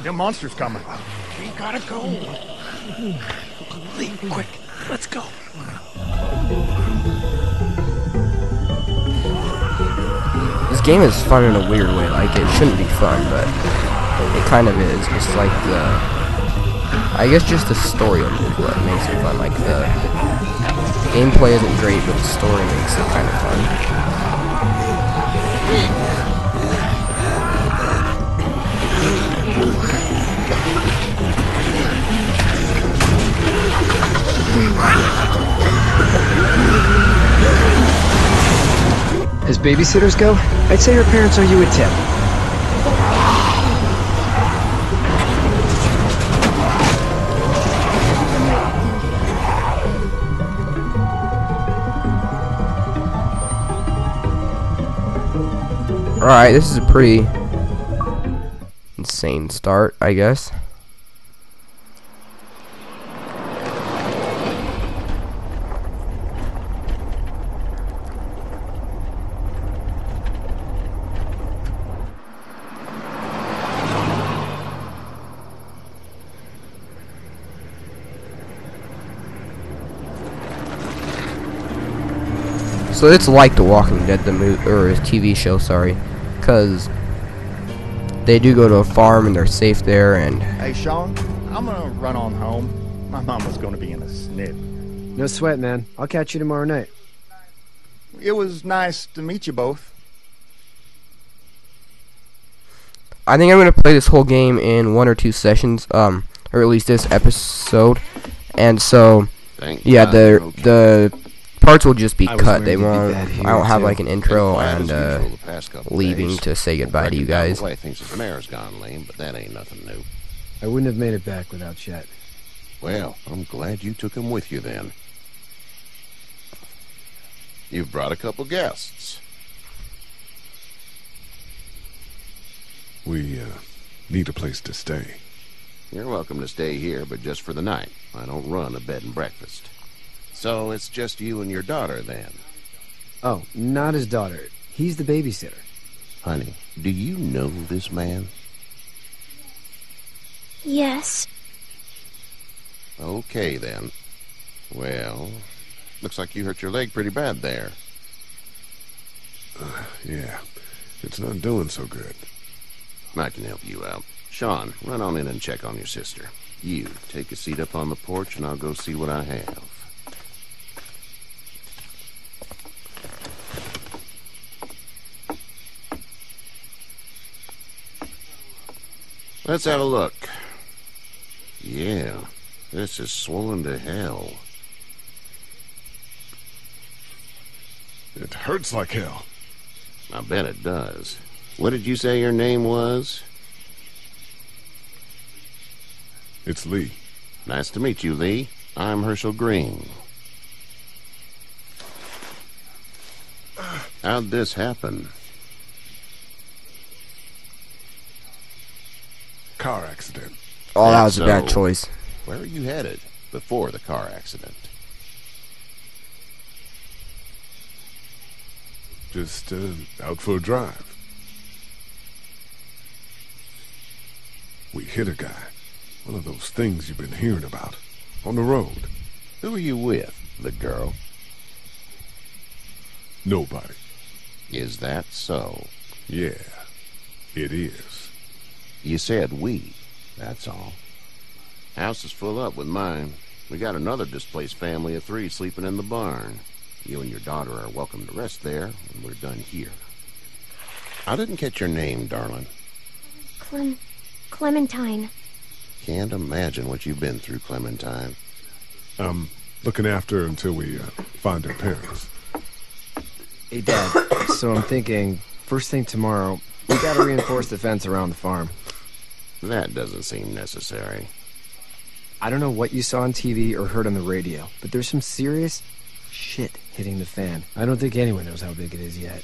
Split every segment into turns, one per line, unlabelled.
The monster's coming. We gotta go.
Lee, quick, let's go.
This game is fun in a weird way. Like, it shouldn't be fun, but it kind of is. It's like I guess just the story of it is what makes it fun. Like, the gameplay isn't great, but the story makes it kind of fun.
As babysitters go, I'd say her parents owe you a tip.
Alright, this is a pretty insane start, I guess. So it's like The Walking Dead, the movie or a TV show, sorry, because they do go to a farm and they're safe there. And
Hey, Sean, I'm gonna run on home. My mama's gonna be in a snip.
No sweat, man. I'll catch you tomorrow night.
It was nice to meet you both.
I think I'm gonna play this whole game in 1 or 2 sessions, or at least this episode. And so, yeah, the parts will just be cut. They won't. I don't have like an intro and leaving to say goodbye to you guys.
The way things at the mayor's gone lame, but that ain't nothing new.
I wouldn't have made it back without Chet.
Well, I'm glad you took him with you then. You've brought a couple guests.
We need a place to stay.
You're welcome to stay here, but just for the night. I don't run a bed and breakfast. So it's just you and your daughter, then?
Oh, not his daughter. He's the babysitter.
Honey, do you know this man?
Yes.
Okay, then. Well, looks like you hurt your leg pretty bad there.
Yeah, it's not doing so good.
I can help you out. Sean, run on in and check on your sister. You, take a seat up on the porch and I'll go see what I have. Let's have a look. Yeah, this is swollen to hell.
It hurts like hell.
I bet it does. What did you say your name was?
It's Lee.
Nice to meet you, Lee. I'm Herschel Green. How'd this happen?
Car accident.
Oh, that was a
So,
bad choice.
Where were you headed before the car accident?
Just out for a drive. We hit a guy. One of those things you've been hearing about. On the road.
Who were you with? The girl?
Nobody.
Is that so?
Yeah, it is.
You said we. That's all. House is full up with mine. We got another displaced family of 3 sleeping in the barn. You and your daughter are welcome to rest there when we're done here. I didn't catch your name, darling.
Clementine.
Can't imagine what you've been through, Clementine.
I'm looking after her until we find her parents.
Hey, Dad, so I'm thinking, first thing tomorrow, we gotta reinforce the fence around the farm.
That doesn't seem necessary.
I don't know what you saw on TV or heard on the radio, but there's some serious shit hitting the fan. I don't think anyone knows how big it is yet.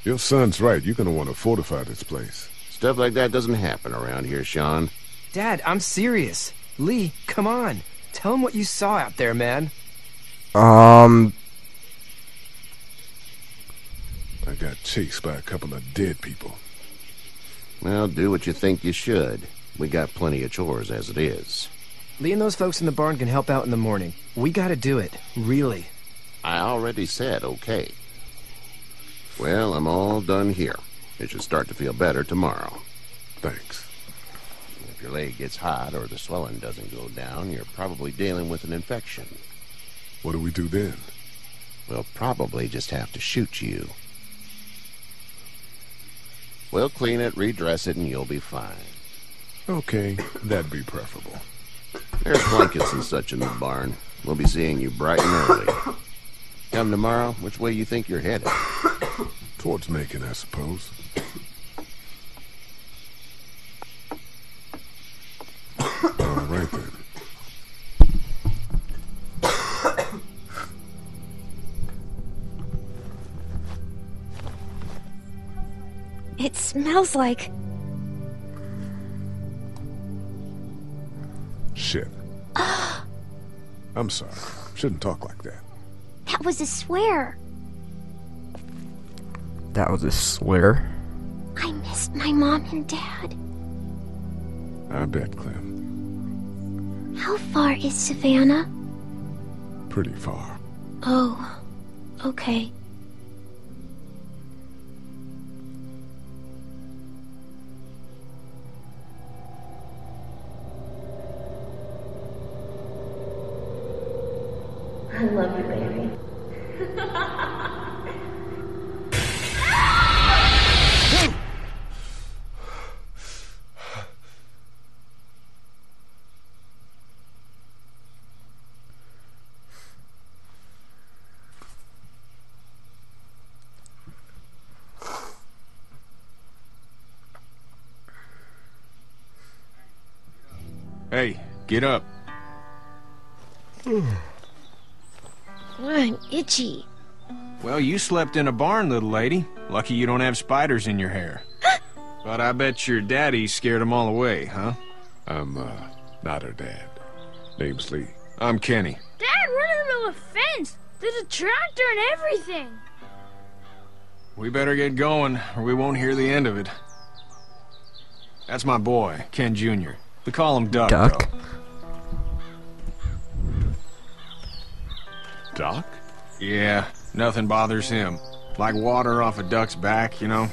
Your son's right. You're gonna want to fortify this place.
Stuff like that doesn't happen around here, Sean.
Dad, I'm serious. Lee, come on. Tell him what you saw out there, man.
I got chased by a couple of dead people.
Well, do what you think you should. We got plenty of chores as it is.
Lee and those folks in the barn can help out in the morning. We gotta do it. Really.
I already said okay. Well, I'm all done here. It should start to feel better tomorrow.
Thanks.
If your leg gets hot or the swelling doesn't go down, you're probably dealing with an infection.
What do we do then?
We'll probably just have to shoot you. We'll clean it, redress it, and you'll be fine.
Okay, that'd be preferable.
There's blankets and such in the barn. We'll be seeing you bright and early. Come tomorrow, which way you think you're headed?
Towards Macon, I suppose. All right, then.
It smells like...
Shit. I'm sorry. Shouldn't talk like that.
That was a swear.
That was a swear.
I missed my mom and dad.
I bet, Clem.
How far is Savannah?
Pretty far.
Oh, okay.
I love you, baby.
Hey, get up.
I'm itchy.
Well, you slept in a barn, little lady. Lucky you don't have spiders in your hair. But I bet your daddy scared them all away, huh?
I'm, not her dad. Name's Lee.
I'm Kenny.
Dad, we're in the middle of a fence. There's a tractor and everything.
We better get going, or we won't hear the end of it. That's my boy, Ken Jr. We call him Duck,
Duck?
though.
Doc?
Yeah, nothing bothers him. Like water off a duck's back, you know?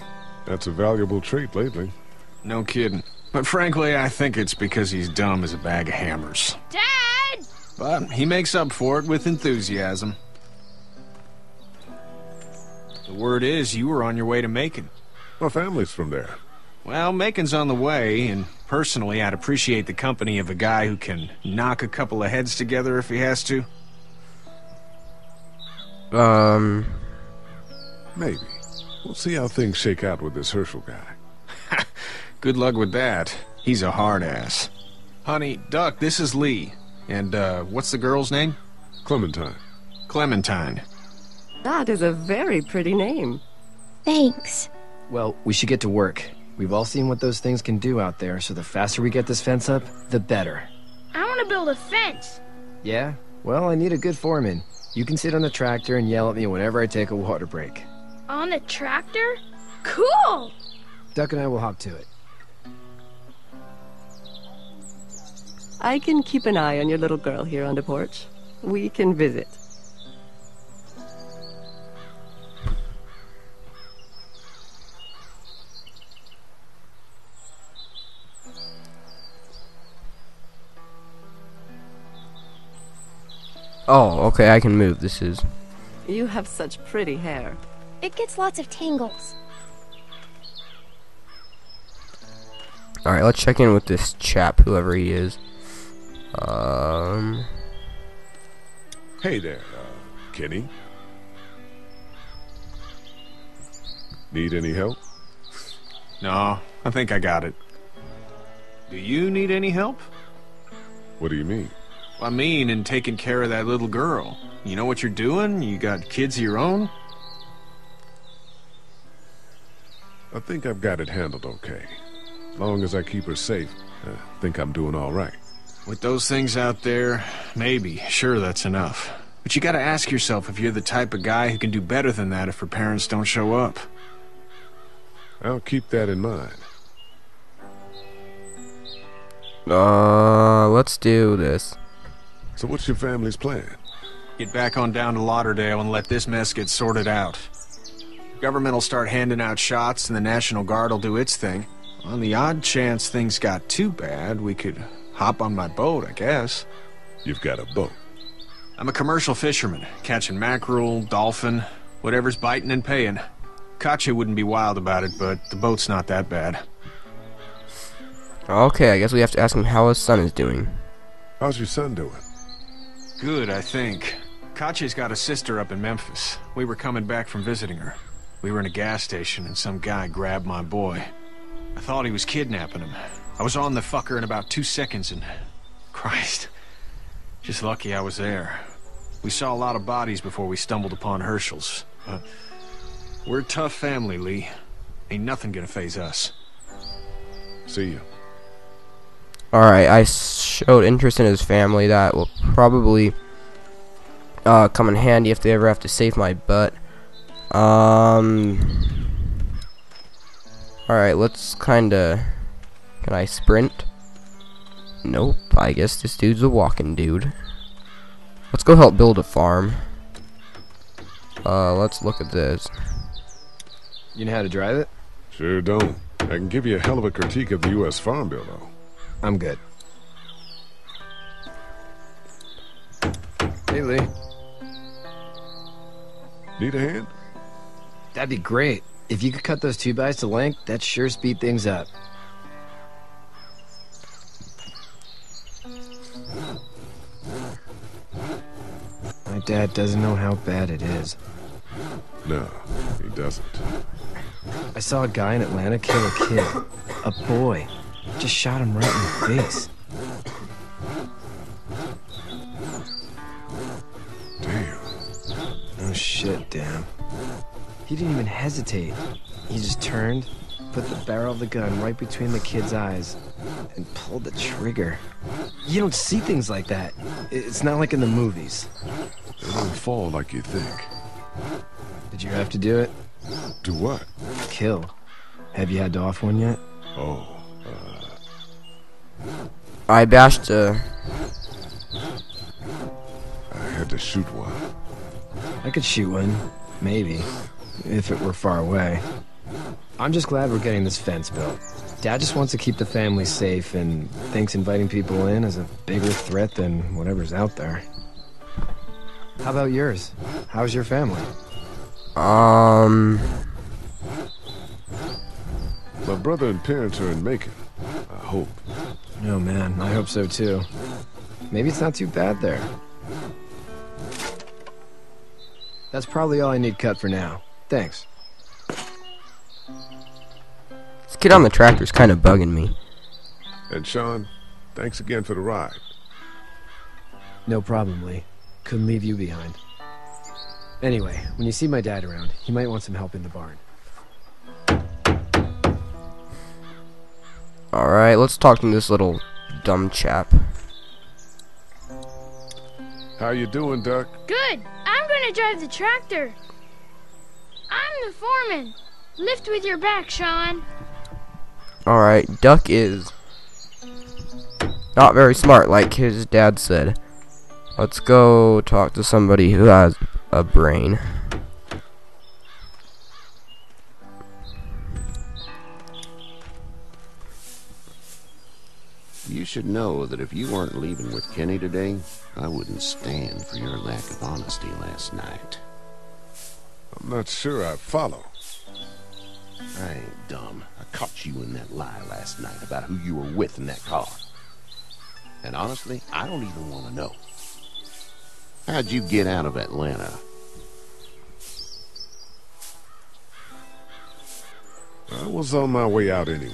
That's a valuable trait lately.
No kidding. But frankly, I think it's because he's dumb as a bag of hammers.
Dad!
But he makes up for it with enthusiasm. The word is you were on your way to Macon.
My family's from there.
Well, Macon's on the way, and personally, I'd appreciate the company of a guy who can knock a couple of heads together if he has to.
Maybe. We'll see how things shake out with this Herschel guy.
Good luck with that. He's a hard ass. Honey, Duck, this is Lee. And, what's the girl's name?
Clementine.
Clementine.
That is a very pretty name.
Thanks.
Well, we should get to work. We've all seen what those things can do out there, so the faster we get this fence up, the better.
I want to build a fence.
Yeah? Well, I need a good foreman. You can sit on the tractor and yell at me whenever I take a water break.
On the tractor? Cool!
Duck and I will hop to it.
I can keep an eye on your little girl here on the porch. We can visit.
Oh, okay, I can move. This is...
You have such pretty hair.
It gets lots of tangles.
Alright, let's check in with this chap, whoever he is.
Hey there, Kenny. Need any help?
No, I think I got it. Do you need any help?
What do you mean?
I mean, in taking care of that little girl. You know what you're doing? You got kids of your own?
I think I've got it handled okay. Long as I keep her safe, I think I'm doing all right.
With those things out there, maybe. Sure, that's enough. But you gotta ask yourself if you're the type of guy who can do better than that if her parents don't show up.
I'll keep that in mind.
Let's do this.
So what's your family's plan?
Get back on down to Lauderdale and let this mess get sorted out. The government will start handing out shots and the National Guard will do its thing. On the odd chance things got too bad, we could hop on my boat, I guess.
You've got a boat.
I'm a commercial fisherman, catching mackerel, dolphin, whatever's biting and paying. Katya wouldn't be wild about it, but the boat's not that bad.
Okay, I guess we have to ask him how his son is doing.
How's your son doing?
Good, I think. Katya's got a sister up in Memphis. We were coming back from visiting her. We were in a gas station and some guy grabbed my boy. I thought he was kidnapping him. I was on the fucker in about 2 seconds and... Christ. Just lucky I was there. We saw a lot of bodies before we stumbled upon Herschel's. We're a tough family, Lee. Ain't nothing gonna faze us.
See you.
Alright, I showed interest in his family. That will probably come in handy if they ever have to save my butt. Alright, let's kinda... Can I sprint? Nope, I guess this dude's a walking dude. Let's go help build a farm. Let's look at this.
You know how to drive it?
Sure don't. I can give you a hell of a critique of the U.S. Farm Bill, though.
I'm good. Hey, Lee.
Need a hand?
That'd be great. If you could cut those 2x to length, that'd sure speed things up. My dad doesn't know how bad it is.
No, he doesn't.
I saw a guy in Atlanta kill a kid. A boy. Just shot him right in the face.
Damn.
Oh shit, damn. He didn't even hesitate. He just turned, put the barrel of the gun right between the kid's eyes, and pulled the trigger. You don't see things like that. It's not like in the movies.
They don't fall like you think.
Did you have to do it?
Do what?
Kill. Have you had to off one yet?
Oh,
I bashed
I had to shoot one.
I could shoot one. Maybe. If it were far away. I'm just glad we're getting this fence built. Dad just wants to keep the family safe and thinks inviting people in is a bigger threat than whatever's out there. How about yours? How's your family?
My brother and parents are in Macon. I hope.
Oh man, I hope so too. Maybe it's not too bad there. That's probably all I need cut for now. Thanks.
This kid on the tractor's kind of bugging me.
And Sean, thanks again for the ride.
No problem, Lee. Couldn't leave you behind. Anyway, when you see my dad around, he might want some help in the barn.
Alright, let's talk to this little dumb chap.
How you doing, Duck?
Good. I'm gonna drive the tractor. I'm the foreman. Lift with your back, Sean.
Alright, Duck is not very smart, like his dad said. Let's go talk to somebody who has a brain.
You should know that if you weren't leaving with Kenny today, I wouldn't stand for your lack of honesty last night.
I'm not sure I follow.
I ain't dumb. I caught you in that lie last night about who you were with in that car. And honestly, I don't even want to know. How'd you get out of Atlanta?
I was on my way out anyway.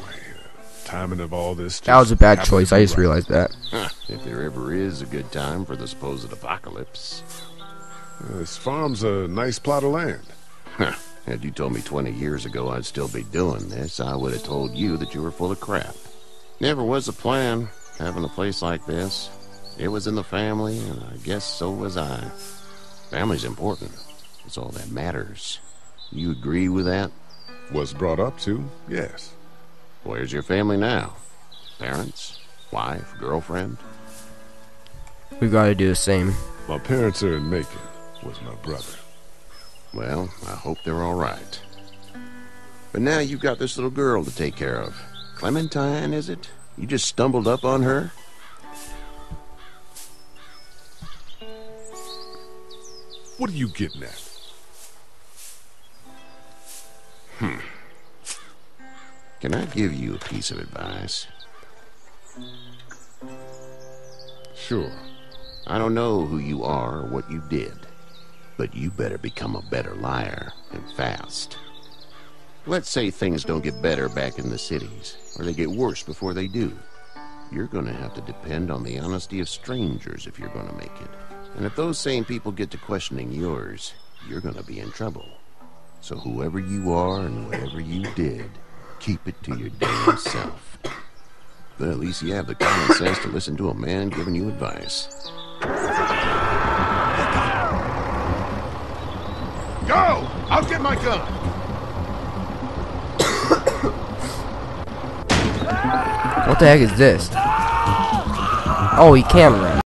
Timing of all this.
That was a bad choice, I just realized that.
Huh, if there ever is a good time for the supposed apocalypse.
This farm's a nice plot of land.
Huh. Had you told me 20 years ago I'd still be doing this, I would have told you that you were full of crap. Never was a plan, having a place like this. It was in the family, and I guess so was I. Family's important. It's all that matters. You agree with that?
Was brought up to, yes.
Where's your family now? Parents? Wife? Girlfriend?
We gotta do the same.
My parents are in Macon. Was my brother.
Well, I hope they're all right. But now you've got this little girl to take care of. Clementine, is it? You just stumbled up on her?
What are you getting at?
Can I give you a piece of advice?
Sure.
I don't know who you are or what you did, but you better become a better liar, and fast. Let's say things don't get better back in the cities, or they get worse before they do. You're gonna have to depend on the honesty of strangers if you're gonna make it. And if those same people get to questioning yours, you're gonna be in trouble. So whoever you are and whatever you did, keep it to your damn self. But at least you have the common sense to listen to a man giving you advice.
Go! I'll get my gun!
What the heck is this? Oh, he can run.